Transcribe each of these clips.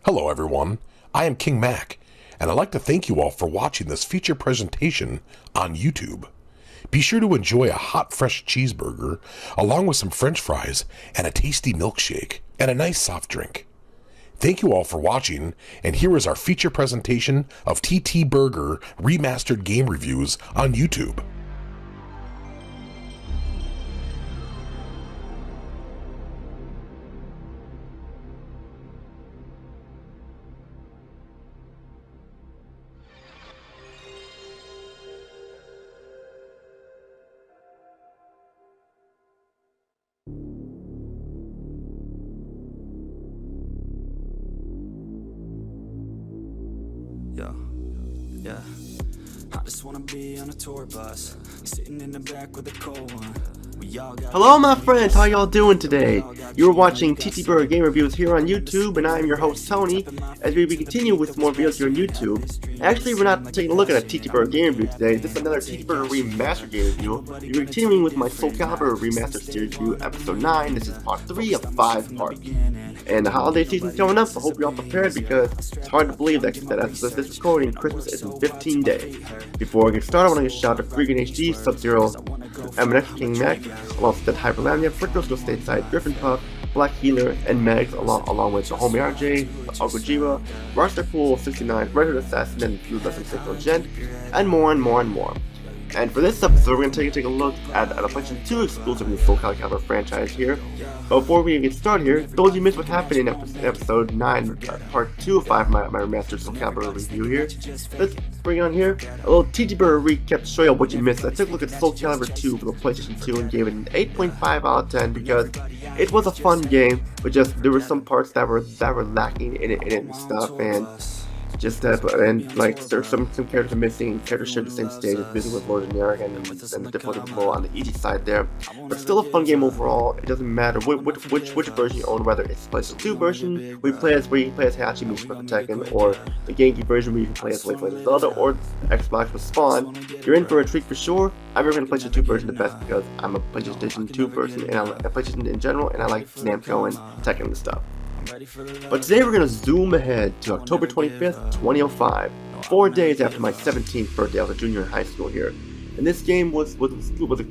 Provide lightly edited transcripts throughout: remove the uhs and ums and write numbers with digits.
Hello everyone, I am King Mac, and I'd like to thank you all for watching this feature presentation on YouTube. Be sure to enjoy a hot fresh cheeseburger, along with some french fries and a tasty milkshake, and a nice soft drink. Thank you all for watching, and here is our feature presentation of TTBurger Remastered game reviews on YouTube. Yeah. I just wanna be on a tour bus, sitting in the back with a cold one. Hello my friends, how y'all doing today? You're watching TTBurger Game Reviews here on YouTube, and I'm your host Tony, as we continue with more videos here on YouTube. Actually, we're not taking a look at a TTBurger Game Review today. This is another TTBurger Remastered Game Review. We're continuing with my SoulCalibur Remastered Series Review, Episode 9. This is Part 3 of 5 parts. And the holiday season's coming up, so I hope you're all prepared, because it's hard to believe that as of this recording, Christmas is in 15 days. Before I get started, I want to give a shout out to Freakin' HD, Sub-Zero, MNX King Mac, alongside Hyperlamnia, Frickles Go Stateside, Griffin Puff, Black Healer, and Megs, along with the Homie RJ, Agojiva, Rockstar Pool 69, Red Hood Assassin, and Few Lessons Signal Gent, and more and more and more. And for this episode, we're going to take a look at a PlayStation 2 exclusive in the SoulCalibur franchise here. But before we get started here, those of you missed what happened in episode 9, part 2 of 5 of my remastered SoulCalibur review here. Let's bring on here a little TTBurger recap to show you what you missed. I took a look at SoulCalibur 2 for the PlayStation 2 and gave it an 8.5 out of 10 because it was a fun game, but just there were some parts that were lacking in it and stuff, and just that, and like there's some characters missing. Characters share the same stage as busy with Lord and Narek, and the difficulty was more on the easy side there. But still a fun game overall. It doesn't matter which version you own, whether it's the PlayStation 2 version where you play as Hachi meets Split Tekken, or the GameCube version where you can play as Legend of Zelda, or Xbox with Spawn. You're in for a treat for sure. I recommend the PlayStation 2 version the best because I'm a PlayStation 2 person, and I like PlayStation in general, and I like Namco and Tekken and stuff. But today we're going to zoom ahead to October 25th, 2005, 4 days after my 17th birthday. I was a junior in high school here. And this game was going to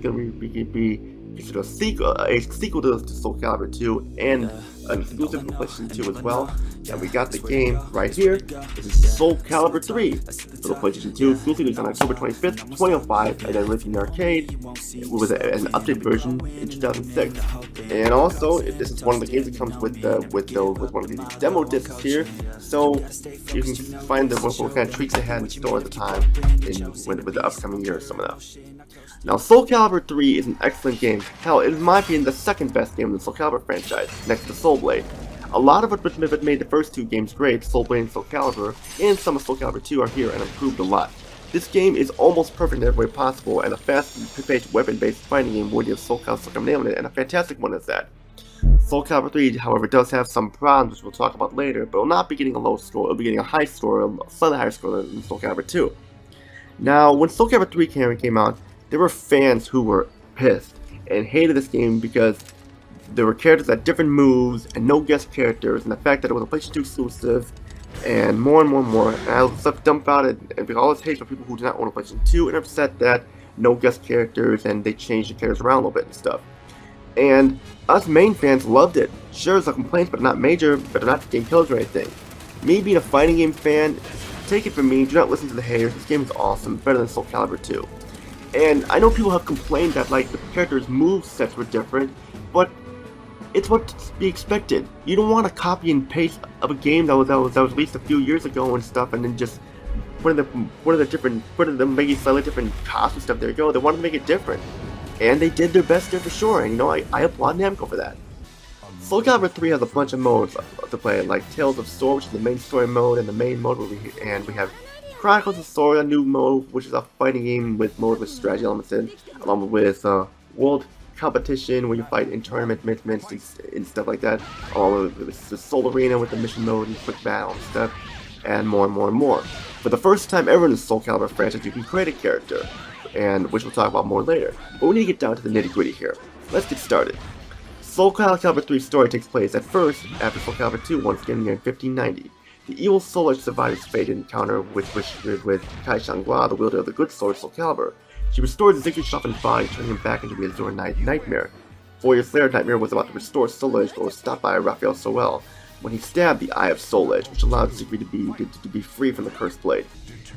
be considered a sequel to SoulCalibur 2, and an exclusive for PlayStation 2 as well. And we got the game right here. This is SoulCalibur III for the PlayStation 2, exclusively on October 25th, 2005, and then released in the arcade. It was an updated version in 2006. And also, this is one of the games that comes with one of these demo discs here, so you can find what kind of treats they had in store at the time with the upcoming years coming up. Now, SoulCalibur 3 is an excellent game. Hell, it is, in my opinion, the second best game in the SoulCalibur franchise, next to Soul Blade. A lot of what made the first two games great, Soul Blade and SoulCalibur, and some of SoulCalibur 2 are here and improved a lot. This game is almost perfect in every way possible, and a fast-paced weapon-based fighting game worthy of SoulCalibur nailing it, and a fantastic one is that. SoulCalibur 3, however, does have some problems, which we'll talk about later, but will not be getting a low score. It'll be getting a high score, a slightly higher score than SoulCalibur 2. Now, when SoulCalibur 3 came out, there were fans who were pissed and hated this game because there were characters that had different moves and no guest characters, and the fact that it was a PlayStation 2 exclusive, and more and more. And I was dumbfounded and all this hate for people who do not own a PlayStation 2 and upset that no guest characters and they changed the characters around a little bit and stuff. And us main fans loved it. Sure, there's some complaints, but not major, but they're not game killers or anything. Me being a fighting game fan, take it from me, do not listen to the haters. This game is awesome, better than SoulCalibur 2. And I know people have complained that like the characters' move sets were different, but it's what to be expected. You don't want to copy and paste of a game that was released a few years ago and stuff, and then just put them maybe slightly different costs and stuff. There you go. They wanted to make it different, and they did their best there for sure. And you know, I applaud Namco for that. SoulCalibur 3 has a bunch of modes to play, like Tales of Sword, which is the main story mode, and the main mode where we have Chronicles of Sword, a new mode, which is a fighting game with strategy elements in, along with World Competition, where you fight in tournament matches and stuff like that, along with the Soul Arena with the mission mode and quick battle and stuff, and more and more and more. For the first time ever in the SoulCalibur franchise, you can create a character, and which we'll talk about more later. But we need to get down to the nitty-gritty here. Let's get started. SoulCalibur 3's story takes place at first after SoulCalibur 2 once again in 1590. The evil Soul Edge survived his fated encounter with Kai Xianghua, the wielder of the good sword SoulCalibur. She restored Ziggu's softened body, turning him back into the Azure Knight Nightmare. 4 years later, Nightmare was about to restore Soul Edge, but was stopped by Raphael Soel when he stabbed the Eye of Soul Edge, which allowed Ziggu to be free from the cursed blade.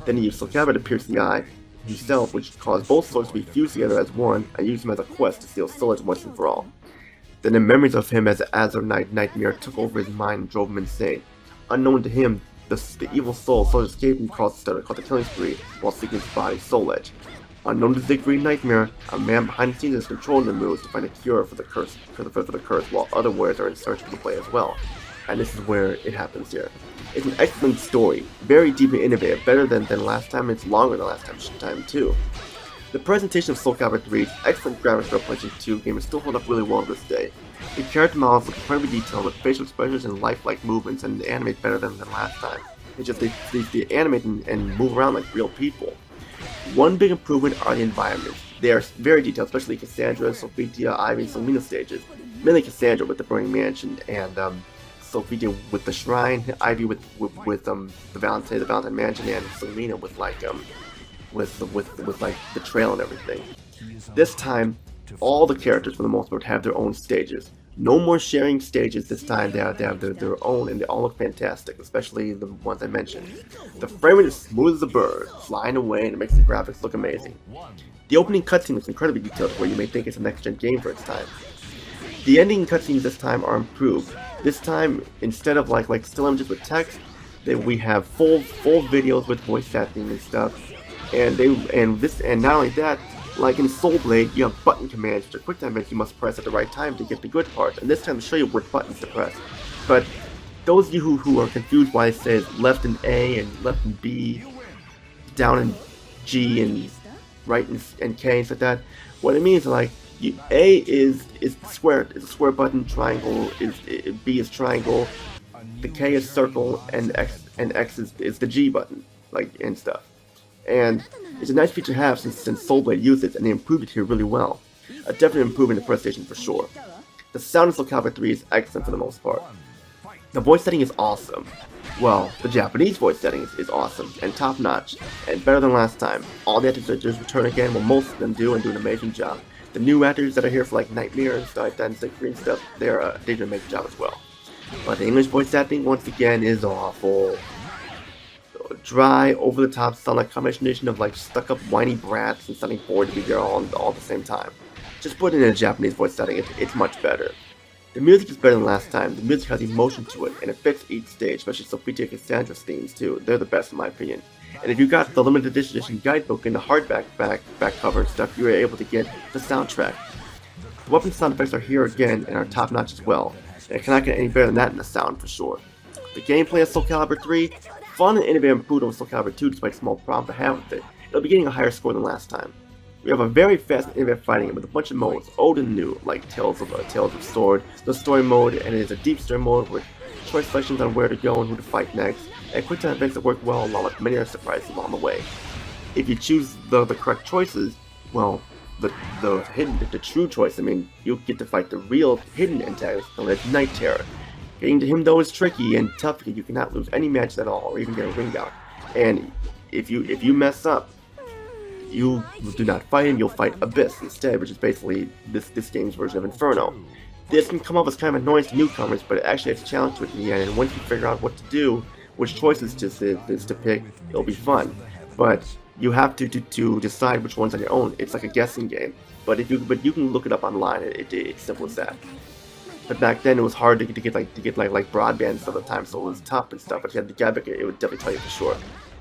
Then he used SoulCalibur to pierce the eye himself, which caused both swords to be fused together as one, and used him as a quest to steal Soul Edge once and for all. Then the memories of him as the Azure Knight Nightmare took over his mind and drove him insane. Unknown to him, the evil soul escaped and caused the killing spree while seeking his body, Soul Edge. Unknown to Ziggu Nightmare, a man behind the scenes is controlling the moves to find a cure for the curse, while other warriors are in search of the play as well. And this is where it happens here. It's an excellent story, very deep and innovative, better than last time, and it's longer than last time too. The presentation of SoulCalibur 3's excellent graphics for a PlayStation 2 game is still held up really well to this day. The character models look incredibly detailed with facial expressions and lifelike movements, and animate better than last time. It's just they animate and move around like real people. One big improvement are the environments. They are very detailed, especially Cassandra, Sophia, Ivy, and Selena stages. Mainly Cassandra with the Burning Mansion, and Sophia with the Shrine, Ivy with the Valentine Mansion, and Selena with like the trail and everything. This time, all the characters for the most part have their own stages. No more sharing stages this time. They have their own, and they all look fantastic, especially the ones I mentioned. The frame rate is smooth as a bird, flying away, and it makes the graphics look amazing. The opening cutscene looks incredibly detailed, where you may think it's a next-gen game for its time. The ending cutscenes this time are improved. This time, instead of like still images with text, we have full videos with voice acting and stuff. And not only that, like in Soul Blade, you have button commands, which are quick time events you must press at the right time to get the good parts, and this time to show you what buttons to press. But those of you who are confused why it says left in A and left in B, down in G and right in K and stuff like that, what it means is like A is square, it's a square button, triangle B is triangle, the K is circle, and X is the G button, like and stuff. And it's a nice feature to have since Soul Blade used it, and they improved it here really well. A definite improvement in the PlayStation for sure. The sound of SoulCalibur 3 is excellent for the most part. The voice setting is awesome. Well, the Japanese voice setting is awesome and top notch, and better than last time. All the actors return again, well most of them do, and do an amazing job. The new actors that are here for like Nightmare and stuff like that, and Siegfried and stuff, they do an amazing job as well. But the English voice acting once again is awful. Dry, over-the-top, sound like a combination of like stuck-up whiny brats and sounding bored to be there all at the same time. Just put it in a Japanese voice setting, it's much better. The music is better than last time. The music has emotion to it, and it fits each stage, especially Sophia and Cassandra's themes too. They're the best in my opinion. And if you got the limited edition guidebook and the hardback back cover and stuff, you were able to get the soundtrack. The weapon sound effects are here again and are top-notch as well. And it cannot get any better than that in the sound for sure. The gameplay of SoulCalibur 3, fun and innovative improved over SoulCalibur 2 despite small problems I have with it. It'll be getting a higher score than last time. We have a very fast and innovative fighting game with a bunch of modes, old and new, like Tales of Sword, the story mode, and it is a deep story mode with choice selections on where to go and who to fight next, and quick time events that work well along with many other surprises along the way. If you choose the correct choices, well, the true choice, I mean, you'll get to fight the real hidden antagonist known as Night Terror. Getting to him though is tricky and tough because you cannot lose any match at all or even get a ring out. And if you mess up, you do not fight him, you'll fight Abyss instead, which is basically this game's version of Inferno. This can come off as kind of annoying to newcomers, but it actually has a challenge to it in the end, and once you figure out what to do, which choices to pick, it'll be fun. But you have to decide which ones on your own. It's like a guessing game. But you can look it up online. It's simple as that. But back then it was hard to get broadband and stuff at the time, so it was tough and stuff. But if you had the guidebook, it would definitely tell you for sure.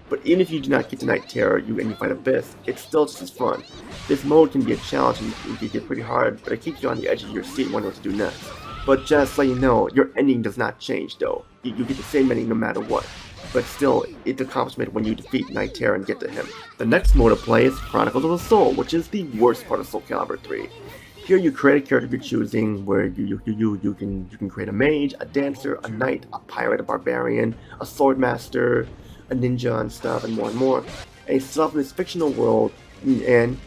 But even if you do not get to Night Terror and you fight Abyss, it's still just as fun. This mode can be a challenge and it can get pretty hard, but it keeps you on the edge of your seat wondering what to do next. But just so you know, your ending does not change though. You get the same ending no matter what. But still, it's an accomplishment when you defeat Night Terror and get to him. The next mode of play is Chronicles of the Soul, which is the worst part of SoulCalibur 3. Here you create a character of your choosing, where you can create a mage, a dancer, a knight, a pirate, a barbarian, a sword master, a ninja and stuff, and more. And you start off in this fictional world, and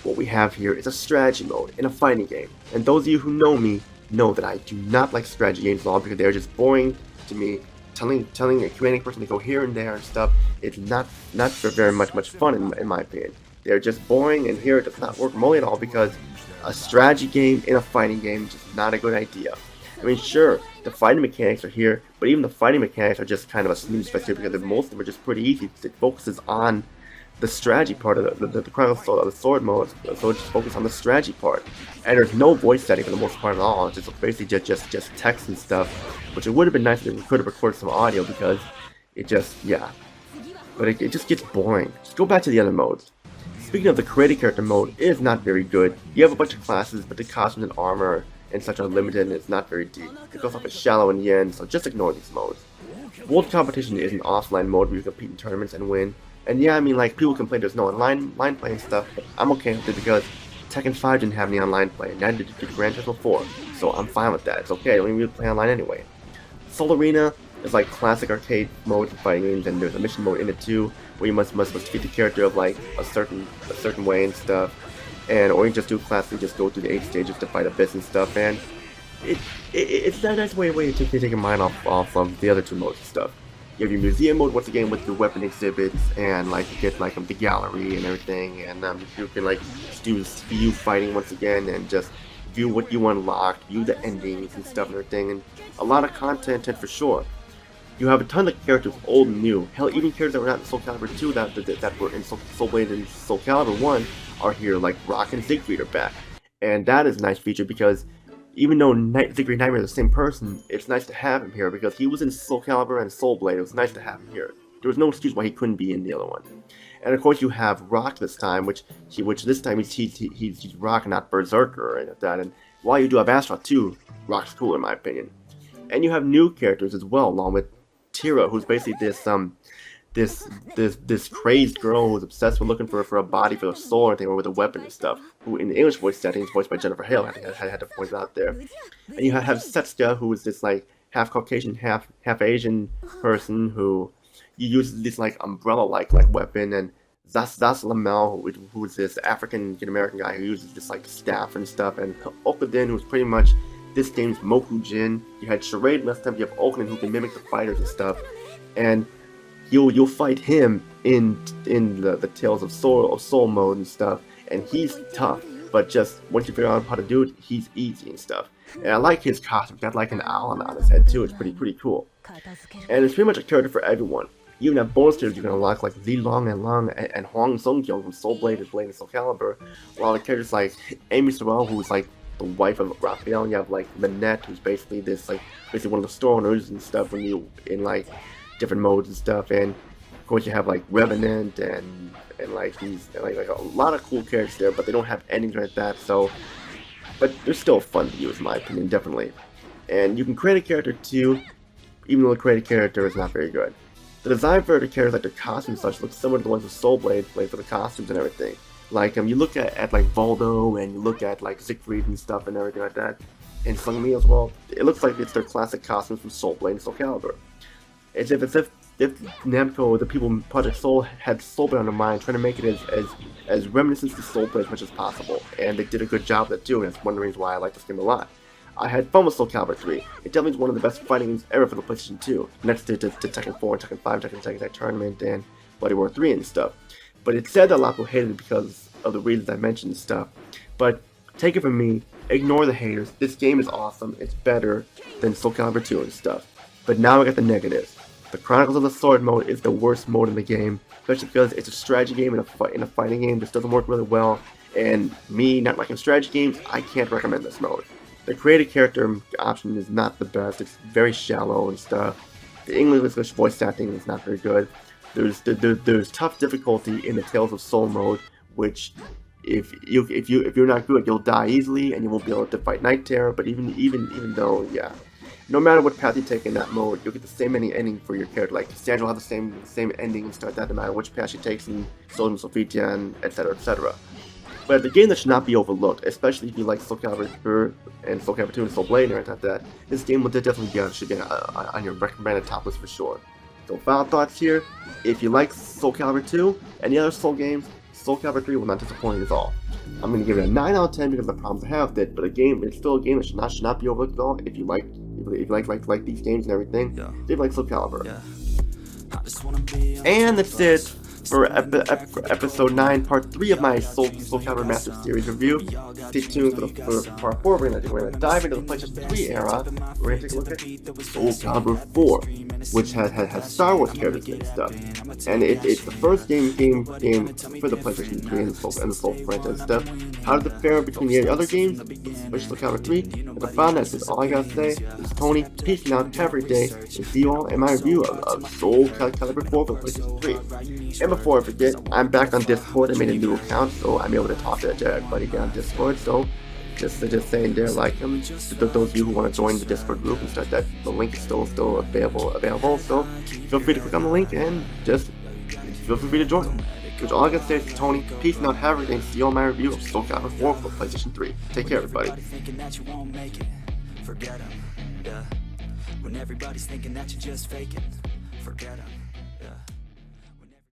what we have here is a strategy mode in a fighting game. And those of you who know me know that I do not like strategy games at all because they're just boring to me, telling a commanding person to go here and there and stuff, it's not very much fun in my opinion. They're just boring, and here it does not work remotely at all because a strategy game in a fighting game is just not a good idea. I mean, sure, the fighting mechanics are here, but even the fighting mechanics are just kind of a snooze fest here because most of them are just pretty easy. It focuses on the strategy part of the Chronicles of the Sword mode, so just focus on the strategy part. And there's no voice setting for the most part at all. It's just basically just text and stuff, which it would have been nice if we could have recorded some audio because it just, yeah. But it just gets boring. Just go back to the other modes. Speaking of the creative character mode, it is not very good. You have a bunch of classes, but the costumes and armor and such are limited and it's not very deep. It goes off as shallow in the end, so just ignore these modes. World Competition is an offline mode where you compete in tournaments and win. And yeah, I mean, like, people complain there's no online play and stuff, but I'm okay with it because Tekken 5 didn't have any online play, and neither did Gran Turismo 4, so I'm fine with that. It's okay, I don't even really play online anyway. Soul Arena is like classic arcade mode in fighting games, and there's a mission mode in it too, where you must defeat the character of like a certain way and stuff, and or you just do classic, just go through the 8 stages to fight Abyss and stuff, and it's a nice way to take your mind off of the other 2 modes and stuff. You have your museum mode once again with the weapon exhibits, and like you get like the gallery and everything, and you can like do view fighting once again and just view what you unlocked, view the endings and stuff and everything, and a lot of content for sure. You have a ton of characters, old and new. Hell, even characters that were not in SoulCalibur 2 that were in Soulblade and SoulCalibur 1 are here, like Rock and Siegfried are back, and that is a nice feature because even though Siegfried and Nightmare are the same person, it's nice to have him here because he was in SoulCalibur and Soulblade. It was nice to have him here. There was no excuse why he couldn't be in the other one. And of course you have Rock this time, which this time he's Rock, not Berserker and that. And while you do have Astaroth too, Rock's cool in my opinion. And you have new characters as well, along with Tira, who's basically this crazed girl who's obsessed with looking for a body for a soul or anything, or with a weapon and stuff, who in the English voice setting is voiced by Jennifer Hale. I think I had to point it out there. And you have Setsuka, who is this like half Caucasian, half Asian person who uses this like umbrella-like weapon, and Zas Lamel, who is this African American guy who uses this like staff and stuff, and Okudin, who's pretty much this game's Mokujin. You had Charade last time. You have Okudin, who can mimic the fighters and stuff, and you'll fight him in the Tales of Soul mode and stuff, and he's tough, but just once you figure out how to do it, he's easy and stuff. And I like his costume. Got like an owl on his head too. It's pretty cool. And it's pretty much a character for everyone. You even have bonus characters you can unlock like Li Long and Huang Songkyung from Soulblade and Blade and SoulCalibur. While the characters like Amy Sorrell, who's like the wife of Raphael, and you have like Manette, who's basically one of the store owners and stuff when you in like different modes and stuff. And of course you have like Revenant and like these like a lot of cool characters there, but they don't have endings like that. So, but they're still fun to use in my opinion, definitely. And you can create a character too, even though the created character is not very good. The design for the characters, like their costumes and such, looks similar to the ones with Soulblade, like for the costumes and everything. Like you look at like Voldo, and you look at like Siegfried and stuff and everything like that, and Sung Mi as well. It looks like it's their classic costumes from Soulblade and SoulCalibur. It's if Namco, the people in Project Soul, had Soulblade on their mind, trying to make it as reminiscent to Soulblade as much as possible, and they did a good job of that too. And that's one of the reasons why I like this game a lot. I had fun with SoulCalibur 3. It definitely is one of the best fighting games ever for the PlayStation 2, next to Tekken 4, Tekken 5, Tekken Tag Tournament, and Bloody War 3 and stuff. But it's said that a lot of people hated it because of the reasons I mentioned and stuff. But take it from me, ignore the haters. This game is awesome. It's better than SoulCalibur 2 and stuff. But now I got the negatives. The Chronicles of the Sword mode is the worst mode in the game, especially because it's a strategy game in a fighting game. This doesn't work really well, and me not liking strategy games, I can't recommend this mode. The created character option is not the best. It's very shallow and stuff. The English voice acting is not very good. There's tough difficulty in the Tales of Soul mode, which if you're not good, you'll die easily and you won't be able to fight Night Terror. But even though, yeah, no matter what path you take in that mode, you'll get the same ending for your character. Like Cassandra will have the same ending and stuff like that, no matter which path she takes in Soul and Sophia and etc. etc. But the game that should not be overlooked, especially if you like SoulCalibur and SoulCalibur 2 and Soulblade and everything like that, this game will definitely should get on your recommended top list for sure. So final thoughts here: if you like SoulCalibur 2 and the other Soul games, SoulCalibur 3 will not disappoint you at all. I'm gonna give it a 9 out of 10 because of the problems I have with it. But it's still a game that should not be overlooked at all. If you like these games and everything, if you like SoulCalibur. And that's it for episode 9, part 3 of my SoulCalibur Remastered series review. Stay tuned for part 4. We're gonna dive into the PlayStation 3 era. We're gonna take a look at SoulCalibur 4, which has Star Wars characters and stuff. And it's the first game for the PlayStation 3 and the Soul franchise stuff. How does it fare between the other games, especially SoulCalibur 3? And I found that's just all I gotta say. This is Tony, peace out every day, and see you all in my review of SoulCalibur 4 for PlayStation 3. And before I forget, I'm back on Discord. I made a new account, so I'm able to talk to everybody down on Discord. So just saying there, like those of you who want to join the Discord group and stuff, that the link is still available. So feel free to click on the link and just feel free to join. Which all I gotta say is Tony, peace and out, have everything. See you on my review of SoulCalibur 4 for PlayStation 3. Take care, everybody. When everybody's thinking that you're just faking, forget 'em.